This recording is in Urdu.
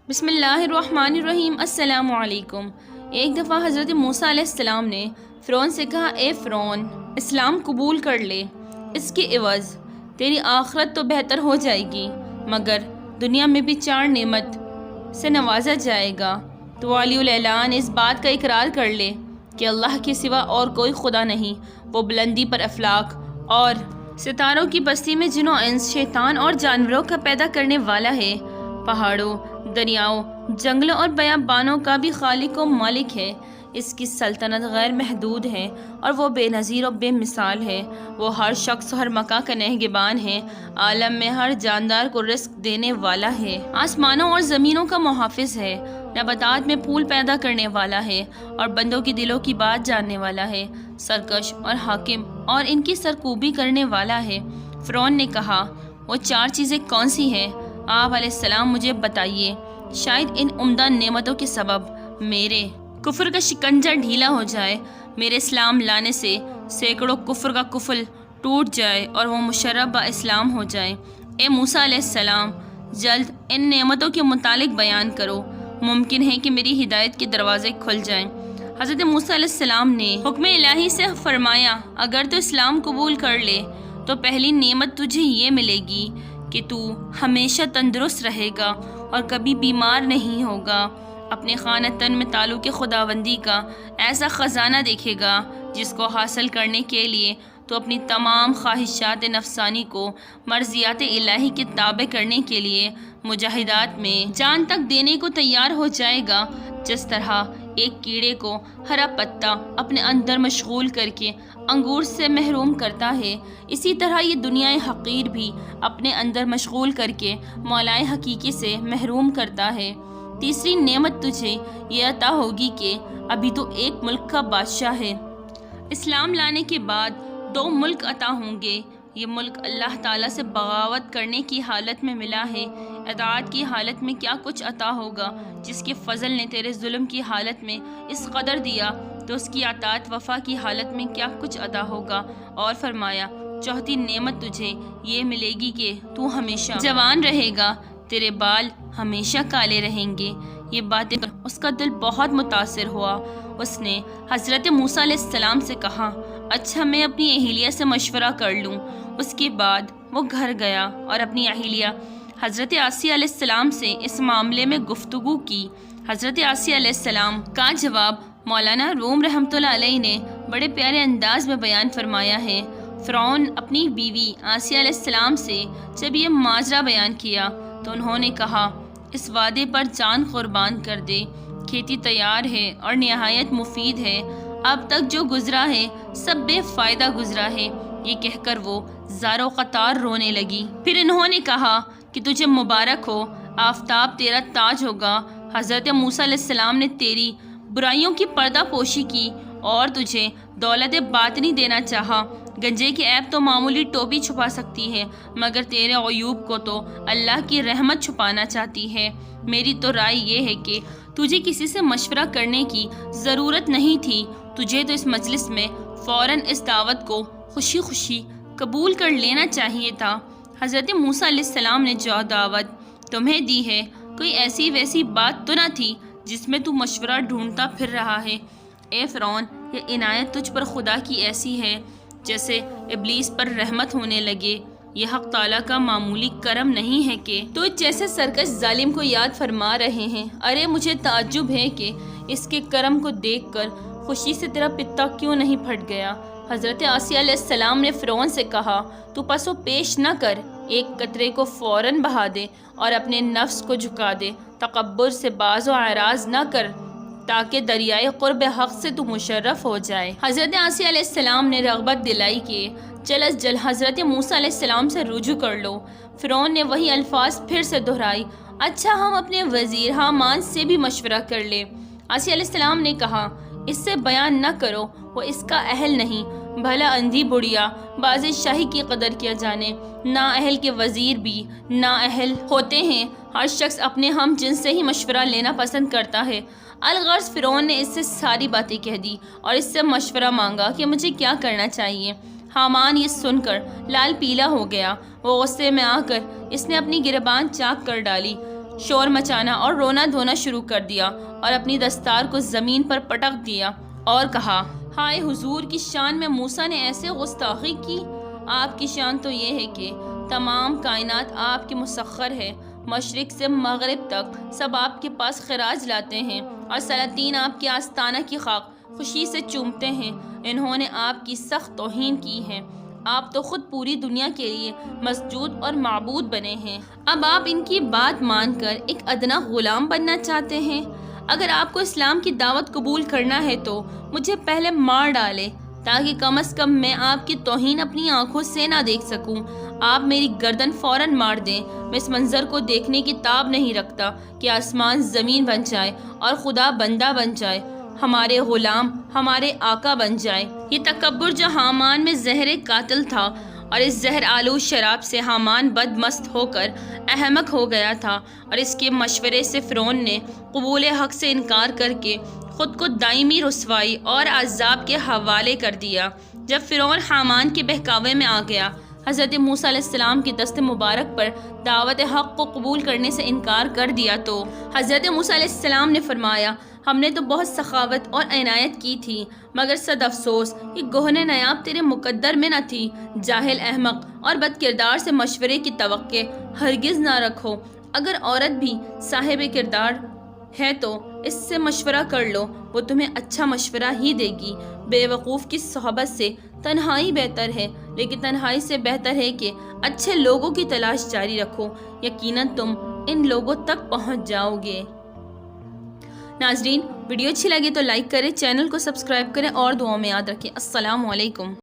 بسم اللہ الرحمن الرحیم۔ السلام علیکم۔ ایک دفعہ حضرت موسیٰ علیہ السلام نے فرعون سے کہا، اے فرعون، اسلام قبول کر لے، اس کے عوض تیری آخرت تو بہتر ہو جائے گی، مگر دنیا میں بھی 4 نعمت سے نوازا جائے گا۔ تو علی الاعلان اس بات کا اقرار کر لے کہ اللہ کے سوا اور کوئی خدا نہیں، وہ بلندی پر افلاک اور ستاروں کی بستی میں جنوں انس، شیطان اور جانوروں کا پیدا کرنے والا ہے، پہاڑوں، دریاؤں، جنگلوں اور بیابانوں کا بھی خالق و مالک ہے۔ اس کی سلطنت غیر محدود ہے اور وہ بے نظیر و بے مثال ہے۔ وہ ہر شخص و ہر مکان کا نگہبان ہے، عالم میں ہر جاندار کو رزق دینے والا ہے، آسمانوں اور زمینوں کا محافظ ہے، نباتات میں پھول پیدا کرنے والا ہے اور بندوں کے دلوں کی بات جاننے والا ہے، سرکش اور حاکم اور ان کی سرکوبی کرنے والا ہے۔ فرعون نے کہا، وہ 4 چیزیں کون سی ہیں؟ آپ علیہ السلام مجھے بتائیے، شاید ان عمدہ نعمتوں کے سبب میرے کفر کا شکنجہ ڈھیلا ہو جائے، میرے اسلام لانے سے سینکڑوں کفر کا کفل ٹوٹ جائے اور وہ مشرف با اسلام ہو جائے۔ اے موسیٰ علیہ السلام، جلد ان نعمتوں کے متعلق بیان کرو، ممکن ہے کہ میری ہدایت کے دروازے کھل جائیں۔ حضرت موسیٰ علیہ السلام نے حکم الہی سے فرمایا، اگر تو اسلام قبول کر لے تو پہلی نعمت تجھے یہ ملے گی کہ تو ہمیشہ تندرست رہے گا اور کبھی بیمار نہیں ہوگا، اپنے خانہ تن میں تعلق خداوندی کا ایسا خزانہ دیکھے گا جس کو حاصل کرنے کے لیے تو اپنی تمام خواہشات نفسانی کو مرضیات الہی کے تابع کرنے کے لیے مجاہدات میں جان تک دینے کو تیار ہو جائے گا۔ جس طرح ایک کیڑے کو ہرا پتا اپنے اندر مشغول کر کے انگور سے محروم کرتا ہے، اسی طرح یہ دنیا حقیر بھی اپنے اندر مشغول کر کے مولائے حقیقی سے محروم کرتا ہے۔ تیسری نعمت تجھے یہ عطا ہوگی کہ ابھی تو ایک ملک کا بادشاہ ہے، اسلام لانے کے بعد 2 ملک عطا ہوں گے۔ یہ ملک اللہ تعالیٰ سے بغاوت کرنے کی حالت میں ملا ہے، اطاعت کی حالت میں کیا کچھ عطا ہوگا۔ جس کے فضل نے تیرے ظلم کی حالت میں اس قدر دیا تو اس کی اطاعت وفا کی حالت میں کیا کچھ عطا ہوگا۔ اور فرمایا، چوتھی نعمت تجھے یہ ملے گی کہ تو ہمیشہ جوان رہے گا، تیرے بال ہمیشہ کالے رہیں گے۔ یہ باتیں اس کا دل بہت متاثر ہوا۔ اس نے حضرت موسیٰ علیہ السلام سے کہا، اچھا میں اپنی اہلیہ سے مشورہ کر لوں۔ اس کے بعد وہ گھر گیا اور اپنی اہلیہ حضرت آسیہ علیہ السلام سے اس معاملے میں گفتگو کی۔ حضرت آسیہ علیہ السلام کا جواب مولانا روم رحمۃ اللہ علیہ نے بڑے پیارے انداز میں بیان فرمایا ہے۔ فرعون اپنی بیوی آسیہ علیہ السلام سے جب یہ ماجرا بیان کیا تو انہوں نے کہا، اس وعدے پر جان قربان کر دے، کھیتی تیار ہے اور نہایت مفید ہے، اب تک جو گزرا ہے سب بے فائدہ گزرا ہے۔ یہ کہہ کر وہ زاروں قطار رونے لگی۔ پھر انہوں نے کہا کہ تجھے مبارک ہو، آفتاب تیرا تاج ہوگا۔ حضرت موسیٰ علیہ السلام نے تیری برائیوں کی پردہ پوشی کی اور تجھے دولت باطنی دینا چاہا۔ گنجے کے عیب تو معمولی ٹوپی چھپا سکتی ہے، مگر تیرے عیوب کو تو اللہ کی رحمت چھپانا چاہتی ہے۔ میری تو رائے یہ ہے کہ تجھے کسی سے مشورہ کرنے کی ضرورت نہیں تھی، تجھے تو اس مجلس میں فوراً اس دعوت کو خوشی خوشی قبول کر لینا چاہیے تھا۔ حضرت موسیٰ علیہ السلام نے جو دعوت تمہیں دی ہے کوئی ایسی ویسی بات تو نہ تھی جس میں تو مشورہ ڈھونڈتا پھر رہا ہے۔ اے فرعون، یہ عنایت تجھ پر خدا کی ایسی ہے جیسے ابلیس پر رحمت ہونے لگے۔ یہ حق تعالیٰ کا معمولی کرم نہیں ہے کہ تو جیسے سرکش ظالم کو یاد فرما رہے ہیں۔ ارے مجھے تعجب ہے کہ اس کے کرم کو دیکھ کر خوشی سے تیرا پتا کیوں نہیں پھٹ گیا۔ حضرت آسیہ علیہ السلام نے فرعون سے کہا، تو پس و پیش نہ کر، ایک قطرے کو فوراً بہا دے اور اپنے نفس کو جھکا دے، تکبر سے باز و اعراض نہ کر تاکہ دریائے قرب حق سے تو مشرف ہو جائے۔ حضرت آسیہ علیہ السلام نے رغبت دلائی کہ جلد از جلد حضرت موسیٰ علیہ السلام سے رجوع کر لو۔ فرعون نے وہی الفاظ پھر سے دہرائی، اچھا ہم اپنے وزیر حامان سے بھی مشورہ کر لیں۔ آسیہ علیہ السلام نے کہا، اس سے بیان نہ کرو، وہ اس کا اہل نہیں، بھلا اندھی بڑھیا بادشاہی کی قدر کیا جانے۔ نا اہل کے وزیر بھی نا اہل ہوتے ہیں، ہر شخص اپنے ہم جن سے ہی مشورہ لینا پسند کرتا ہے۔ الغرض فرعون نے اس سے ساری باتیں کہہ دی اور اس سے مشورہ مانگا کہ مجھے کیا کرنا چاہیے۔ حامان یہ سن کر لال پیلا ہو گیا، وہ غصے میں آ کر اس نے اپنی گریبان چاک کر ڈالی شور مچانا اور رونا دھونا شروع کر دیا اور اپنی دستار کو زمین پر پٹک دیا اور کہا، ہائے حضور کی شان میں موسیٰ نے ایسے گستاخی کی۔ آپ کی شان تو یہ ہے کہ تمام کائنات آپ کی مسخر ہے، مشرق سے مغرب تک سب آپ کے پاس خراج لاتے ہیں اور سلاطین آپ کے آستانہ کی خاک خوشی سے چومتے ہیں۔ انہوں نے آپ کی سخت توہین کی ہے، آپ تو خود پوری دنیا کے لیے مسجود اور معبود بنے ہیں، اب آپ ان کی بات مان کر ایک ادنا غلام بننا چاہتے ہیں؟ اگر آپ کو اسلام کی دعوت قبول کرنا ہے تو مجھے پہلے مار ڈالے تاکہ کم از کم میں آپ کی توہین اپنی آنکھوں سے نہ دیکھ سکوں۔ آپ میری گردن فوراً مار دیں، میں اس منظر کو دیکھنے کی تاب نہیں رکھتا کہ آسمان زمین بن جائے اور خدا بندہ بن جائے، ہمارے غلام ہمارے آقا بن جائے۔ یہ تکبر جو حامان میں زہر قاتل تھا، اور اس زہر آلود شراب سے حامان بد مست ہو کر احمق ہو گیا تھا، اور اس کے مشورے سے فرعون نے قبول حق سے انکار کر کے خود کو دائمی رسوائی اور عذاب کے حوالے کر دیا۔ جب فرعون حامان کے بہکاوے میں آ گیا، حضرت موسیٰ علیہ السلام کی دست مبارک پر دعوت حق کو قبول کرنے سے انکار کر دیا تو حضرت موسیٰ علیہ السلام نے فرمایا، ہم نے تو بہت سخاوت اور عنایت کی تھی، مگر صد افسوس یہ گہن نیاب تیرے مقدر میں نہ تھی۔ جاہل، احمق اور بد کردار سے مشورے کی توقع ہرگز نہ رکھو۔ اگر عورت بھی صاحب کردار ہے تو اس سے مشورہ کر لو، وہ تمہیں اچھا مشورہ ہی دے گی۔ بے وقوف کی صحبت سے تنہائی بہتر ہے، لیکن تنہائی سے بہتر ہے کہ اچھے لوگوں کی تلاش جاری رکھو، یقیناً تم ان لوگوں تک پہنچ جاؤ گے۔ ناظرین، ویڈیو اچھی لگے تو لائک کریں، چینل کو سبسکرائب کریں اور دعاؤں میں یاد رکھیں۔ السلام علیکم۔